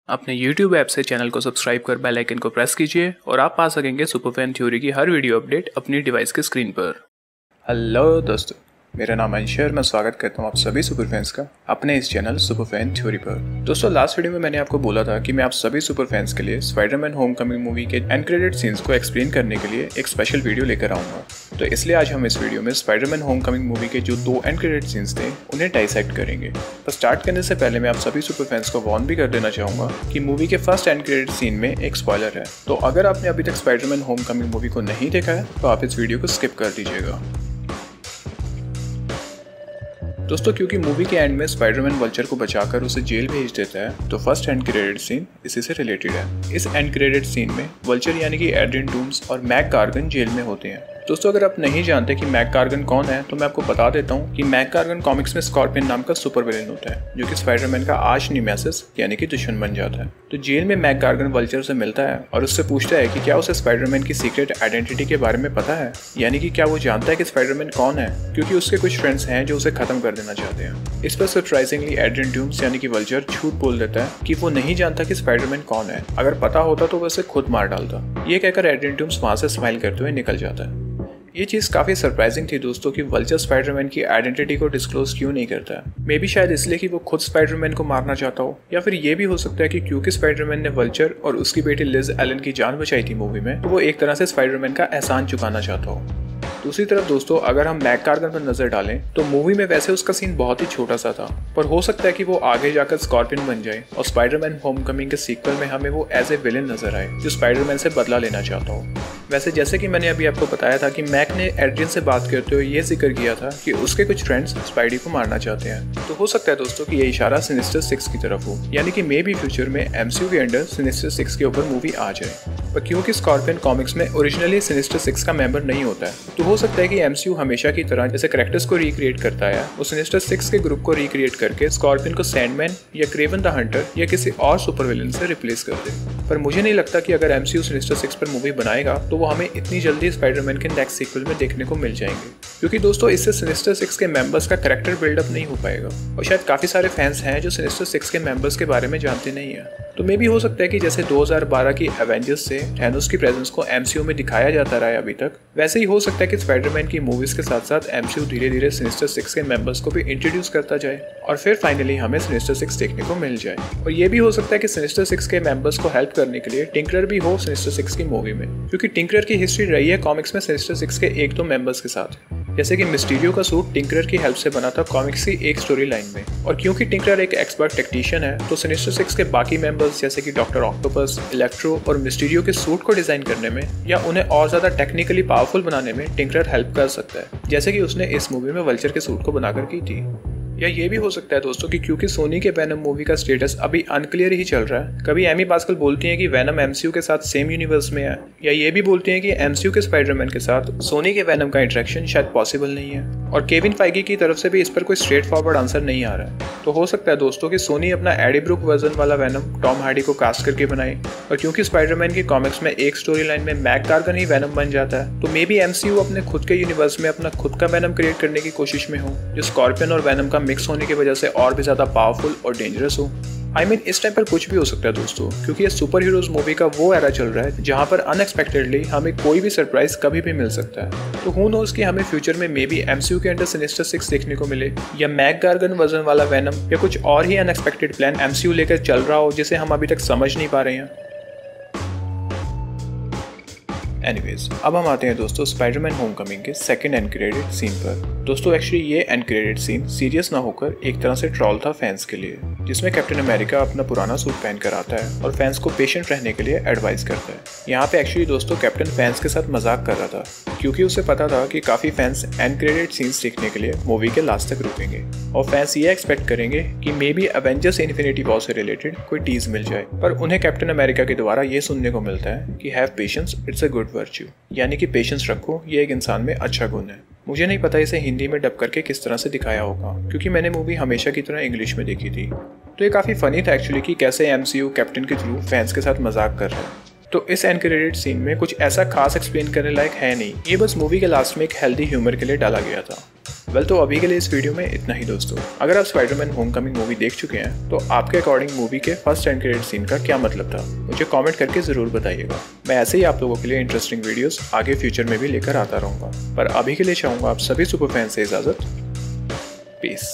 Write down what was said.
अपने YouTube app से channel को सब्सक्राइब कर बेल आइकन को प्रेस कीजिए और आप पा सकेंगे सुपरफैन थ्योरी की हर वीडियो अपडेट अपनी डिवाइस के स्क्रीन पर। हेलो दोस्तों, मेरा नाम अंश है और मैं स्वागत करता हूँ आप सभी सुपर फैंस का अपने इस चैनल सुपर फैन थ्योरी पर। दोस्तों, लास्ट वीडियो में मैंने आपको बोला था कि मैं आप सभी सुपर फैंस के लिए स्पाइडरमैन होमकमिंग मूवी के एंड क्रेडिट सीन्स को एक्सप्लेन करने के लिए एक स्पेशल वीडियो लेकर आऊँगा। तो इसलिए आज हम इस वीडियो में स्पाइडरमैन होमकमिंग मूवी के जो 2 एंड क्रेडिट सीन्स थे उन्हें डाइसेक्ट करेंगे। पर स्टार्ट करने से पहले मैं आप सभी सुपर फैंस को वार्न भी कर देना चाहूँगा कि मूवी के फर्स्ट एंड क्रेडिट सीन में एक स्पॉइलर है। तो अगर आपने अभी तक स्पाइडरमैन होमकमिंग मूवी को नहीं देखा है तो आप इस वीडियो को स्किप कर दीजिएगा। दोस्तों, क्योंकि मूवी के एंड में स्पाइडरमैन वल्चर को बचाकर उसे जेल भेज देता है तो फर्स्ट एंड क्रेडिट सीन इसी से रिलेटेड है। इस एंड क्रेडिट सीन में वल्चर यानी कि एड्रियन टूम्स और मैक गार्गन जेल में होते हैं। दोस्तों, अगर आप नहीं जानते कि मैक गार्गन कौन है तो मैं आपको बता देता हूँ कि मैक गार्गन कॉमिक्स में स्कॉर्पियन नाम का सुपर विलेन होता है जो कि स्पाइडरमैन का आर्च नेमेसिस यानी कि दुश्मन बन जाता है। तो जेल में मैक गार्गन वल्चर से मिलता है और उससे पूछता है कि क्या उसे स्पाइडरमैन की सीक्रेट आइडेंटिटी के बारे में पता है, यानी कि क्या वो जानता है कि स्पाइडरमैन कौन है, क्योंकि उसके कुछ फ्रेंड्स हैं जो उसे खत्म कर देना चाहते हैं। इस पर सरप्राइजिंगली एड्रियन टूम्स यानी कि वल्चर झूठ बोल देता है कि वो नहीं जानता कि स्पाइडरमैन कौन है, अगर पता होता तो वो उसे खुद मार डालता। ये कहकर एड्रियन टूम्स वहां से स्माइल करते हुए निकल जाता है। ये चीज़ काफ़ी सरप्राइजिंग थी दोस्तों कि वल्चर स्पाइडरमैन की आइडेंटिटी को डिस्क्लोज क्यों नहीं करता है। मे बी शायद इसलिए कि वो खुद स्पाइडरमैन को मारना चाहता हो, या फिर ये भी हो सकता है कि क्योंकि स्पाइडरमैन ने वल्चर और उसकी बेटी लिज एलन की जान बचाई थी मूवी में, तो वो एक तरह से स्पाइडरमैन का एहसान चुकाना चाहता हो। दूसरी तरफ दोस्तों, अगर हम मैक गार्गन पर नजर डालें तो मूवी में वैसे उसका सीन बहुत ही छोटा सा था, पर हो सकता है कि वो आगे जाकर स्कॉर्पियन बन जाए और स्पाइडरमैन होमकमिंग के सीक्वल में हमें वो एज ए विलेन नजर आए जो स्पाइडरमैन से बदला लेना चाहता हो। वैसे जैसे कि मैंने अभी आपको बताया था कि मैक ने एड्रियन से बात करते हुए ये जिक्र किया था कि उसके कुछ फ्रेंड्स स्पाइडी को मारना चाहते हैं, तो हो सकता है दोस्तों कि ये इशारा सिनिस्टर 6 की तरफ हो, यानी कि मे बी फ्यूचर में एमसीयू के अंडर सिनिस्टर 6 के ऊपर मूवी आ जाए। पर क्योंकि स्कॉर्पियन कॉमिक्स में ओरिजिनली सिनिस्टर 6 का मेंबर नहीं होता है, तो हो सकता है कि एमसीयू हमेशा की तरह जैसे कैरेक्टर्स को रिक्रिएट करता है वो सिनिस्टर 6 के ग्रुप को रिक्रिएट करके स्कॉर्पियन को सैंडमैन या क्रेवन द हंटर या किसी और सुपर विलेन से रिप्लेस कर दे। पर मुझे नहीं लगता कि अगर एमसीयू सिनिस्टर 6 पर मूवी बनाएगा तो वो हमें इतनी जल्दी स्पाइडरमैन के नेक्स्ट सीक्वल में देखने को मिल जाएंगे, क्योंकि दोस्तों इससे सिनिस्टर 6 के मेंबर्स का कैरेक्टर बिल्डअप नहीं हो पाएगा और शायद काफी सारे फैंस हैं जो सिनिस्टर 6 के मेंबर्स के बारे में जानते नहीं है। तो मे भी हो सकता है कि जैसे 2012 की एवेंजर्स से थैनोस की प्रेजेंस को एमसीयू में दिखाया जाता रहा है अभी तक, वैसे ही हो सकता है कि स्पाइडरमैन की मूवीज के साथ साथ एमसीयू धीरे धीरे सिनिस्टर 6 के मेंबर्स को भी इंट्रोड्यूस करता जाए और फिर फाइनली हमें सिनिस्टर 6 देखने को मिल जाए। और ये भी हो सकता है कि सिनिस्टर 6 के मेंबर्स को हेल्प करने के लिए टिंकरर भी हो सिनिस्टर 6 की मूवी में, क्योंकि टिंकरर की हिस्ट्री रही है कॉमिक्स में सिनिस्टर 6 के 1-2 मेंबर्स के साथ, जैसे कि मिस्टीरियो का सूट टिंकरर की हेल्प से बना था कॉमिक्स की एक स्टोरी लाइन में। और क्योंकि टिंकरर एक एक्सपर्ट टेक्नीशियन है तो सिनिस्टर 6 के बाकी मेंबर्स जैसे कि डॉक्टर ऑक्टोपस, इलेक्ट्रो और मिस्टीरियो के सूट को डिजाइन करने में या उन्हें और ज्यादा टेक्निकली पावरफुल बनाने में टिंकरर हेल्प कर सकता है, जैसे कि उसने इस मूवी में वल्चर के सूट को बनाकर की थी। या ये भी हो सकता है दोस्तों कि क्योंकि सोनी के वैनम मूवी का स्टेटस अभी अनक्लियर ही चल रहा है, कभी एमी पास्कल बोलती हैं कि वैनम एमसीयू के साथ सेम यूनिवर्स में है, या ये भी बोलती हैं कि एमसीयू के स्पाइडरमैन के साथ सोनी के वैनम का इंटरेक्शन शायद पॉसिबल नहीं है। और केविन फाइगी की तरफ से भी इस पर कोई स्ट्रेट फॉरवर्ड आंसर नहीं आ रहा है। तो हो सकता है दोस्तों कि सोनी अपना एडी ब्रुक वर्जन वाला वैनम टॉम हार्डी को कास्ट करके बनाए, और क्योंकि स्पाइडरमैन की कॉमिक्स में एक स्टोरी लाइन में मैक गार्गन ही वैनम बन जाता है, तो मे बी एमसीयू अपने खुद के यूनिवर्स में अपना खुद का वैनम क्रिएट करने की कोशिश में हो जो स्कॉर्पियन और वैनम का मिक्स होने की वजह से और भी ज्यादा पावरफुल और डेंजरस हो। I mean, इस टाइम पर कुछ भी हो सकता है दोस्तों, क्योंकि ये सुपर हीरोज मूवी का वो एरा चल रहा है जहां पर अनएक्सपेक्टेडली हमें कोई भी सरप्राइज कभी भी मिल सकता है। तो हु नोज कि हमें फ्यूचर में मे बी एमसीयू के अंडर सिनिस्टर 6 देखने को मिले, या मैक गार्गन वर्जन वाला वैनम, या कुछ और ही अनएक्सपेक्टेड प्लान एमसीयू लेकर चल रहा हो जिसे हम अभी तक समझ नहीं पा रहे हैं। एनीवेज, अब हम आते हैं दोस्तों स्पाइडरमैन होमकमिंग के सेकंड एंड क्रेडिट सीन पर। दोस्तों एक्चुअली ये एंड क्रेडिट सीन सीरियस ना होकर एक तरह से ट्रॉल था फैंस के लिए, जिसमें कैप्टन अमेरिका अपना पुराना सूट पहन कर आता है और फैंस को पेशेंट रहने के लिए एडवाइस करता है। यहाँ पे एक्चुअली दोस्तों कैप्टन फैंस के साथ मजाक कर रहा था, क्योंकि उसे पता था कि काफी फैंस एंड क्रेडिट सीन्स देखने के लिए मूवी के लास्ट तक रुकेंगे और फैंस ये एक्सपेक्ट करेंगे कि may be Avengers infinity war से रिलेटेड कोई टीज मिल जाए। पर उन्हें कैप्टन अमेरिका के द्वारा ये सुनने को मिलता है कि have patience, it's a good virtue, यानी कि पेशेंस रखो, ये एक इंसान में अच्छा गुण है। मुझे नहीं पता इसे हिंदी में डब करके किस तरह से दिखाया होगा, क्योंकि मैंने मूवी हमेशा की तरह इंग्लिश में देखी थी। तो ये काफी फनी था एक्चुअली कि कैसे एमसीयू कैप्टन के थ्रू फैंस के साथ मजाक कर रहा है। तो इस एंड क्रेडिट सीन में कुछ ऐसा खास एक्सप्लेन करने लायक है नहीं, ये बस मूवी के लास्ट में एक हेल्दी ह्यूमर के लिए डाला गया था। वेल तो अभी के लिए इस वीडियो में इतना ही दोस्तों। अगर आप स्पाइडरमैन होमकमिंग मूवी देख चुके हैं तो आपके अकॉर्डिंग मूवी के फर्स्ट एंड क्रेडिट सीन का क्या मतलब था, मुझे कमेंट करके ज़रूर बताइएगा। मैं ऐसे ही आप लोगों के लिए इंटरेस्टिंग वीडियोस आगे फ्यूचर में भी लेकर आता रहूँगा, पर अभी के लिए चाहूँगा आप सभी सुपर फैन से इजाज़त। पीस।